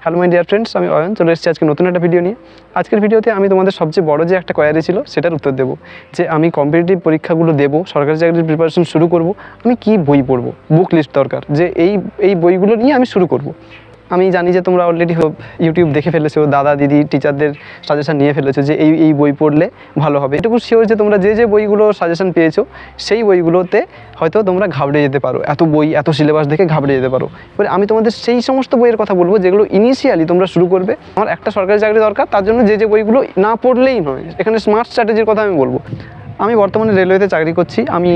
Hello my dear friends, আমি অয়ন চলে এসেছি আজকে নতুন একটা ভিডিও নিয়ে। আজকের ভিডিওতে আমি তোমাদের সবচেয়ে বড় যে একটা কোয়ারি ছিল সেটার উত্তর দেবো, যে আমি কম্পিটিটিভ পরীক্ষাগুলো দেবো, সরকারি চাকরির প্রিপারেশন শুরু করব, আমি কি বই পড়বো, বুক লিস্ট দরকার, যে এই বইগুলো নিয়ে আমি শুরু করব। আমি জানি যে তোমরা অলরেডি ইউটিউব দেখে ফেলেছো, দাদা দিদি টিচারদের সাজেশন নিয়ে ফেলেছো যে এই বই পড়লে ভালো হবে। এটুকু শিওর যে তোমরা যে বইগুলো সাজেশন পেয়েছো সেই বইগুলোতে হয়তো তোমরা ঘাবড়ে যেতে পারো, এত বই এত সিলেবাস দেখে ঘাবড়ে যেতে পারো। এবারে আমি তোমাদের সেই সমস্ত বইয়ের কথা বলবো যেগুলো ইনিশিয়ালি তোমরা শুরু করবে। আমার একটা সরকারি চাকরি দরকার, তার জন্য যে বইগুলো না পড়লেই নয়। এখানে স্মার্ট স্ট্র্যাটেজির কথা আমি বলবো। আমি বর্তমানে রেলওয়েতে চাকরি করছি। আমি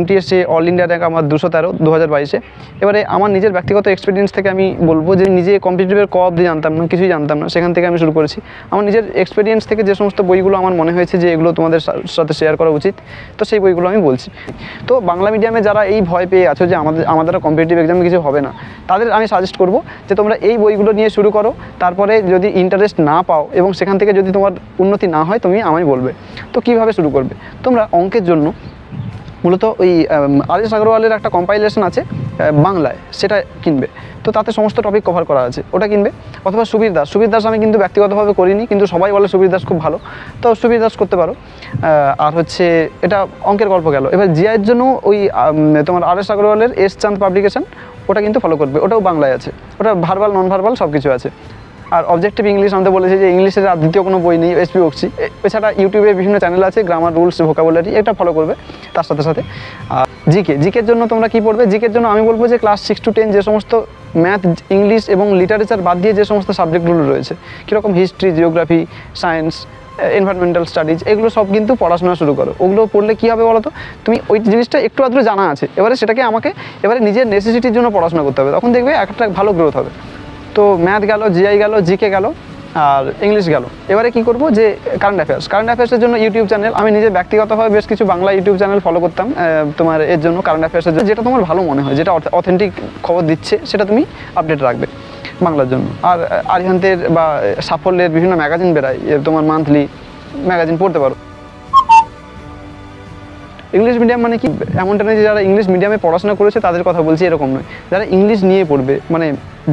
MTS অল ইন্ডিয়া র্যাঙ্ক আমার 213 2022-এ। এবারে আমার নিজের ব্যক্তিগত এক্সপিরিয়েন্স থেকে আমি বলবো যে নিজে কম্পিটিটিভের অবধি জানতাম না, কিছুই জানতাম না, সেখান থেকে আমি শুরু করেছি। আমার নিজের এক্সপিরিয়েন্স থেকে যে সমস্ত বইগুলো আমার মনে হয়েছে যে এগুলো তোমাদের সাথে শেয়ার করা উচিত, তো সেই বইগুলো আমি বলছি। তো বাংলা মিডিয়ামে যারা এই ভয় পেয়ে আছো যে আমাদের কম্পিটিটিভ এক্সামে কিছু হবে না, তাদের আমি সাজেস্ট করবো যে তোমরা এই বইগুলো নিয়ে শুরু করো। তারপরে যদি ইন্টারেস্ট না পাও এবং সেখান থেকে যদি তোমার উন্নতি না হয়, তুমি আমায় বলবে। তো কীভাবে শুরু করবে? তোমরা অঙ্কের জন্য মূলত ওই RS আগরওয়ালের একটা কম্পাইলেশন আছে বাংলায়, সেটা কিনবে। তো তাতে সমস্ত টপিক কভার করা আছে, ওটা কিনবে। অথবা সুবীর দাস আমি কিন্তু ব্যক্তিগতভাবে করিনি, কিন্তু সবাই বলে সুবীর দাস খুব ভালো, তো সুবীর দাস করতে পারো। আর হচ্ছে এটা অঙ্কের গল্প গেল। এবার জিআইয়ের জন্য ওই তোমার RS আগরওয়ালের এস চাঁদ পাবলিকেশন, ওটা কিন্তু ফলো করবে। ওটাও বাংলায় আছে, ওটা ভার্বাল নন ভার্বাল সব কিছু আছে। আর অবজেক্টিভ ইংলিশ আমাদের বলেছে যে ইংলিশের আর দ্বিতীয় কোনো বই নেই, SP বক্সি। এছাড়া ইউটিউবে বিভিন্ন চ্যানেল আছে, গ্রামার, রুলস, ভোকাবুলারি, এটা ফলো করবে তার সাথে সাথে। আর জিকের জন্য তোমরা কী পড়বে? জিকের জন্য আমি বলবো যে ক্লাস 6 to 10 যে সমস্ত ম্যাথ, ইংলিশ এবং লিটারেচার বাদ দিয়ে যে সমস্ত সাবজেক্টগুলো রয়েছে, কীরকম history, geography, science, environmental studies, এগুলো সব কিন্তু পড়াশোনা শুরু করো। ওগুলো পড়লে কী হবে বলো তো? তুমি ওই জিনিসটা একটু আধটু জানা আছে, এবারে সেটাকে এবারে নিজের নেসেসিটির জন্য পড়াশোনা করতে হবে, তখন দেখবে একটা ভালো গ্রোথ হবে। তো ম্যাথ গেল, জিআই গেল, জিকে গেল, আর ইংলিশ গেল। এবারে কি করব যে কারেন্ট অ্যাফেয়ার্সের জন্য ইউটিউব চ্যানেল, আমি নিজে ব্যক্তিগতভাবে বেশ কিছু বাংলা ইউটিউব চ্যানেল ফলো করতাম তোমার এর জন্য, কারেন্ট অ্যাফেয়ার্সের জন্য। যেটা তোমার ভালো মনে হয়, যেটা অথেন্টিক খবর দিচ্ছে, সেটা তুমি আপডেট রাখবে বাংলার জন্য। আর আরিহান্তের বা সাফল্যের বিভিন্ন ম্যাগাজিন বেরায়, তোমার মান্থলি ম্যাগাজিন পড়তে পারো। ইংলিশ মিডিয়াম মানে কি এমনটা নয় যে যারা ইংলিশ মিডিয়ামে পড়াশোনা করেছে তাদের কথা বলছি, এরকম নয়। যারা ইংলিশ নিয়ে পড়বে, মানে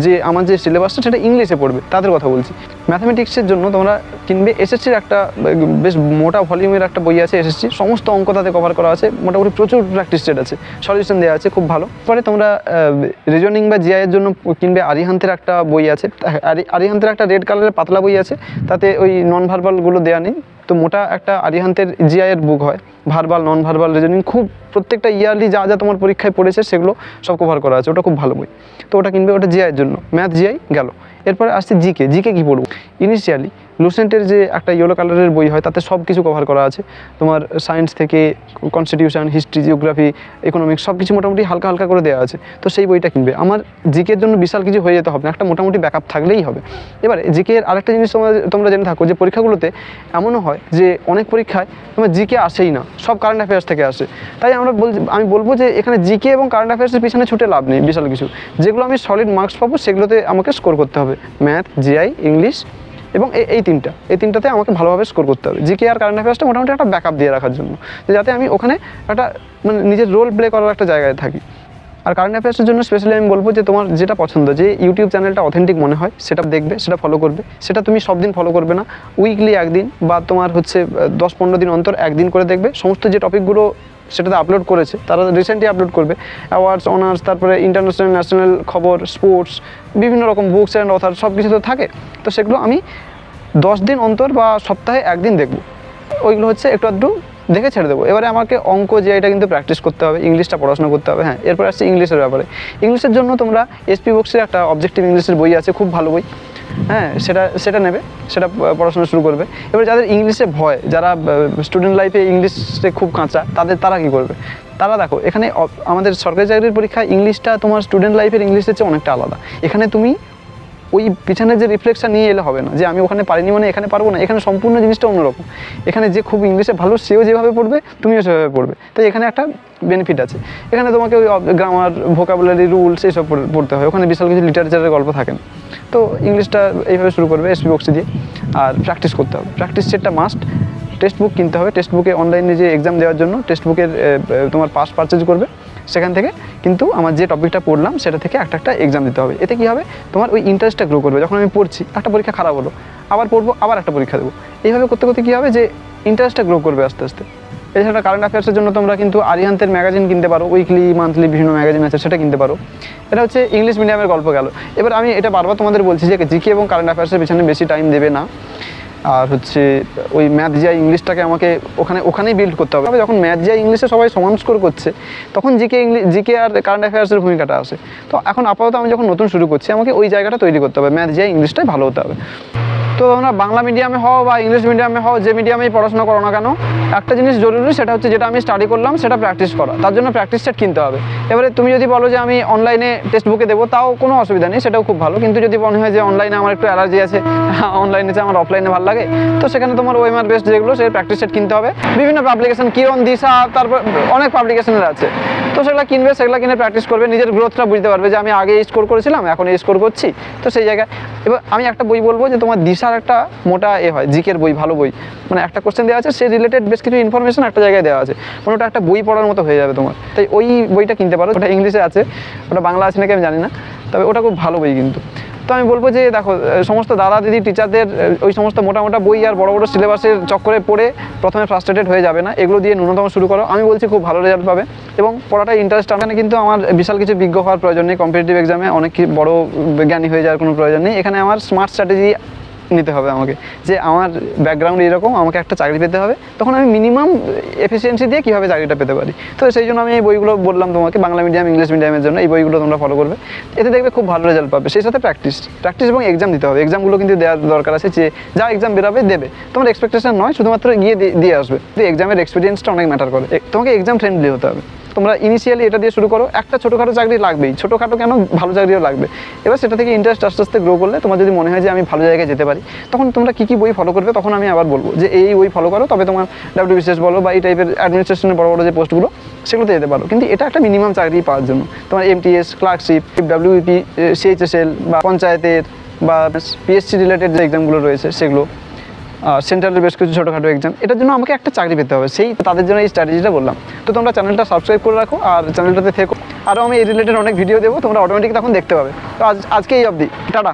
যে আমার যে সিলেবাসটা সেটা ইংলিশে পড়বে, তাদের কথা বলছি। ম্যাথামেটিক্সের জন্য তোমরা কিনবে SSCর একটা বেশ মোটা ভলিউমের একটা বই আছে, SSC সমস্ত অঙ্ক তাতে কভার করা আছে, মোটামুটি প্রচুর প্র্যাকটিস সেট আছে, সলিউশন দেওয়া আছে, খুব ভালো। পরে তোমরা রিজনিং বা জিআইয়ের জন্য কিনবে আরিহান্তের একটা বই আছে। আরিহান্তের একটা রেড কালারের পাতলা বই আছে, তাতে ওই নন ভার্বালগুলো দেওয়া নেই। তো মোটা একটা আরিহান্তের জিআইয়ের বুক হয়, ভার্বাল, নন ভার্বাল, রিজনিং, খুব প্রত্যেকটা ইয়ারলি যা তোমার পরীক্ষায় পড়েছে সেগুলো সব কভার করা আছে, ওটা খুব ভালো বই। তো ওটা কিনবে, ওটা জিআইয়ের জন্য। ম্যাথ, জিআই গেল। এরপরে আসছে জিকে কী পড়বো? ইনিশিয়ালি লুসেন্টের যে একটা ইয়েলো কালারের বই হয়, তাতে সব কিছু কভার করা আছে, তোমার সায়েন্স থেকে কনস্টিটিউশন, হিস্ট্রি, জিওগ্রাফি, ইকোনমিক্স সব কিছু মোটামুটি হালকা হালকা করে দেওয়া আছে। তো সেই বইটা কিনবে। আমার জিকের জন্য বিশাল কিছু হয়ে যেতে হবে না, একটা মোটামুটি ব্যাকআপ থাকলেই হবে। এবার জিকের আরেকটা জিনিস তোমরা জেনে থাকো যে পরীক্ষাগুলোতে এমনও হয় যে অনেক পরীক্ষায় তোমার জিকে আসেই না, সব কারেন্ট অ্যাফেয়ার্স থেকে আসে। তাই আমি বলবো যে এখানে জিকে এবং কারেন্ট অ্যাফেয়ার্সের পিছনে ছুটে লাভ নেই বিশাল কিছু। যেগুলো আমি সলিড মার্কস পাবো সেগুলোতে আমাকে স্কোর করতে হবে, ম্যাথ, জিআই, ইংলিশ এবং এই তিনটাতে আমাকে ভালোভাবে স্কোর করতে হবে। জিকে আর কারেন্ট অ্যাফেয়ার্সটা মোটামুটি একটা ব্যাকআপ দিয়ে রাখার জন্য, যাতে আমি ওখানে একটা মানে নিজের রোল প্লে করার একটা জায়গায় থাকি। আর কারেন্ট অ্যাফেয়ার্সের জন্য স্পেশালি আমি বলবো যে তোমার যেটা পছন্দ, যে ইউটিউব চ্যানেলটা অথেন্টিক মনে হয় সেটা দেখবে, সেটা ফলো করবে। সেটা তুমি সব দিন ফলো করবে না, উইকলি একদিন বা তোমার হচ্ছে 10-15 দিন অন্তর একদিন করে দেখবে। সমস্ত যে টপিকগুলো সেটাতে আপলোড করেছে, তারা রিসেন্টলি আপলোড করবে, অ্যাওয়ার্ডস, অনার্স, তারপরে ইন্টারন্যাশনাল, ন্যাশনাল খবর, স্পোর্টস, বিভিন্ন রকম বুকস অ্যান্ড অথার সব কিছু তো থাকে। তো সেগুলো আমি 10 দিন অন্তর বা সপ্তাহে একদিন দেখব। ওইগুলো হচ্ছে একটু আধটু দেখে ছেড়ে দেবো। এবারে আমাকে অঙ্ক যে এটা কিন্তু প্র্যাকটিস করতে হবে, ইংলিশটা পড়াশোনা করতে হবে। হ্যাঁ, এরপর আসছে ইংলিশের ব্যাপারে। ইংলিশের জন্য তোমরা SP বক্সের একটা অবজেক্টিভ ইংলিশের বই আছে, খুব ভালো বই। হ্যাঁ, সেটা নেবে, সেটা পড়াশোনা শুরু করবে। এবার যাদের ইংলিশে ভয়, যারা স্টুডেন্ট লাইফে ইংলিশে খুব কাঁচা, তারা কী করবে? তারা দেখো, এখানে আমাদের সরকারি চাকরির পরীক্ষায় ইংলিশটা তোমার স্টুডেন্ট লাইফের ইংলিশের চেয়ে অনেকটা আলাদা। এখানে তুমি ওই পিছনে যে রিফ্লেক্সটা নিয়ে এলে হবে না, যে আমি ওখানে পারিনি মানে এখানে পারবো না। এখানে সম্পূর্ণ জিনিসটা অন্যরকম। এখানে যে খুব ইংলিশে ভালো, সেও যেভাবে পড়বে তুমিও সেভাবে পড়বে। তাই এখানে একটা বেনিফিট আছে। এখানে তোমাকে ওই গ্রামার, ভোকাবুলারি, রুলস এইসব পড়তে হয়, ওখানে বিশাল কিছু লিটারেচারের গল্প থাকে না। তো ইংলিশটা এইভাবে শুরু করবে SP বক্সি দিয়ে। আর প্র্যাকটিস করতে হবে, প্র্যাকটিস সেটটা মাস্ট। টেক্সট বুক কিনতে হবে, টেক্সট বুকে অনলাইনে যে এক্সাম দেওয়ার জন্য টেক্সট বুকের তোমার পার্চেজ করবে। সেখান থেকে কিন্তু আমার যে টপিকটা পড়লাম সেটা থেকে একটা এক্সাম দিতে হবে। এতে কী হবে, তোমার ওই ইন্টারেস্টটা গ্রো করবে। যখন আমি পড়ছি, একটা পরীক্ষা খারাপ হলো, আবার পড়বো, আবার একটা পরীক্ষা দেবো, এইভাবে করতে করতে কী হবে যে ইন্টারেস্টটা গ্রো করবে আস্তে আস্তে। এছাড়া কারেন্ট অ্যাফেয়ার্সের জন্য তোমরা কিন্তু আরিহান্তের ম্যাগাজিন কিনতে পারো, উইকলি মান্থলি বিভিন্ন ম্যাগাজিন আছে, সেটা কিনতে পারো। এটা হচ্ছে ইংলিশ মিডিয়ামের গল্প গেল। এবার আমি এটা বারবার তোমাদের বলছি যে জিকে এবং কারেন্ট অ্যাফেয়ার্সের পিছনে বেশি টাইম দেবে না, আর হচ্ছে ওই ম্যাথ জিআই ইংলিশটাকে আমাকে ওখানেই বিল্ড করতে হবে। যখন ম্যাথ জিআই ইংলিশে সবাই সমান স্কোর করছে, তখন জিকে আর কারেন্ট অ্যাফেয়ার্সের ভূমিকাটা আসে। তো এখন আপাতত আমি যখন নতুন শুরু করছি, আমাকে ওই জায়গাটা তৈরি করতে হবে, ম্যাথ জিআই ইংলিশটাই ভালো হতে হবে। তো তোমরা বাংলা মিডিয়ামে হও বা ইংলিশ মিডিয়ামে হও, যে মিডিয়ামেই পড়াশোনা করো না কেন, একটা জিনিস জরুরি, সেটা হচ্ছে যেটা আমি স্টাডি করলাম সেটা প্র্যাকটিস করা। তার জন্য প্র্যাকটিস সেট কিনতে হবে। এবারে তুমি যদি বলো যে আমি অনলাইনে টেক্সট বুকে দেবো, তাও কোনো অসুবিধা নেই, সেটাও খুব ভালো। কিন্তু যদি মনে হয় যে অনলাইনে আমার একটু অ্যালার্জি আছে, অনলাইনে যে আমার অফলাইনে ভালো লাগে, তো সেখানে তোমার ওএমআর বেস্ট যেগুলো, সেই প্র্যাকটিস সেট কিনতে হবে। বিভিন্ন পাবলিকেশন, কিরণ, দিশা, তারপর অনেক পাবলিকেশনের আছে, তো সেগুলো কিনবে, সেগুলো কিনে প্র্যাকটিস করবে, নিজের গ্রোথটা বুঝতে পারবে যে আমি আগে এই স্কোর করেছিলাম, এখন এই স্কোর করছি। তো সেই জায়গায় এবার আমি একটা বই বলবো যে তোমার দিশার একটা মোটা হয়, জিকের বই, ভালো বই, মানে একটা কোশ্চেন দেওয়া আছে, সেই রিলেটেড বেশ কিছু ইনফরমেশন একটা জায়গায় দেওয়া আছে, মানে ওটা একটা বই পড়ার মতো হয়ে যাবে তোমার। তাই ওই বইটা কিনতে পারো। ওটা ইংলিশে আছে, ওটা বাংলা আছে নাকি আমি জানি না, তবে ওটা খুব ভালো বই কিন্তু। তো আমি বলবো যে দেখো, সমস্ত দাদা দিদি টিচারদের ওই সমস্ত মোটা মোটা বই আর বড় বড় সিলেবাসের চক্করে পড়ে প্রথমে ফ্রাস্ট্রেটেড হয়ে যাবে না, এগুলো দিয়ে ন্যূনতম শুরু করো। আমি বলছি খুব ভালো রেজাল্ট পাবে এবং পড়াটা ইন্টারেস্ট। এখানে কিন্তু আমার বিশাল কিছু বিজ্ঞ হওয়ার প্রয়োজন নেই, কম্পিটিটিভ এক্সামে অনেক বড় জ্ঞানী হয়ে যাওয়ার কোনো প্রয়োজন নেই। এখানে আমার স্মার্ট স্ট্র্যাটেজি নিতে হবে আমাকে, যে আমার ব্যাকগ্রাউন্ড এরকম, আমাকে একটা চাকরি পেতে হবে, তখন আমি মিনিমাম এফিসিয়েন্সি দিয়ে কীভাবে চাকরিটা পেতে পারি। তো সেই জন্য আমি এই বইগুলো বললাম তোমাকে, বাংলা মিডিয়াম ইংলিশ মিডিয়ামের জন্য এই বইগুলো তোমরা ফলো করবে, এতে দেখবে খুব ভালো রেজাল্ট পাবে। সেই সাথে প্র্যাকটিস এবং এক্সাম দিতে হবে। এক্সামগুলো কিন্তু দেওয়ার দরকার আছে, যে যা এক্সাম বেরোবে দেবে, তোমার এক্সপেকটেশন নয় শুধুমাত্র গিয়ে দিয়ে আসবে। তো এক্সামের এক্সপিরিয়েন্সটা অনেক ম্যাটার করে, তোমাকে এক্সাম ফ্রেন্ডলি হতে হবে। তোমরা ইনিশিয়ালি এটা দিয়ে শুরু করো, একটা ছোটোখাটো চাকরি লাগবেই, ছোটোখাটো কেন, ভালো চাকরিও লাগবে। এবার সেটা থেকে ইন্টারেস্ট আস্তে আস্তে গ্রো করলে, তোমার যদি মনে হয় যে আমি ভালো জায়গায় যেতে পারি, তখন তোমরা কী বই ফলো করবে, তখন আমি আবার বলবো যে এই বই ফলো করো, তবে তোমার WBCS বলো বা এই টাইপের অ্যাডমিনিস্ট্রেশনের বড় বড় যে পোস্টগুলো, সেগুলোতে যেতে পারো। কিন্তু এটা একটা মিনিমাম চাকরি পাওয়ার জন্য তোমার MTS, ক্লার্কশিপ, WEP, CHSL বা পঞ্চায়েতের বা PSC রিলেটেড যে এক্সামগুলো রয়েছে সেগুলো, সেন্ট্রালের বেশ কিছু ছোটোখাটো এক্সাম, এটার জন্য আমাকে একটা চাকরি পেতে হবে, সেই তাদের জন্য এই স্ট্র্যাটেজিটা বললাম। তো তোমরা চ্যানেলটা সাবস্ক্রাইব করে রাখো, আর চ্যানেলটাতে থেকো, আরও আমি এই রিলেটেড অনেক ভিডিও দেবো, তোমরা অটোমেটিক তখন দেখতে পাবে। তো আজকে এই অবধি, টাটা।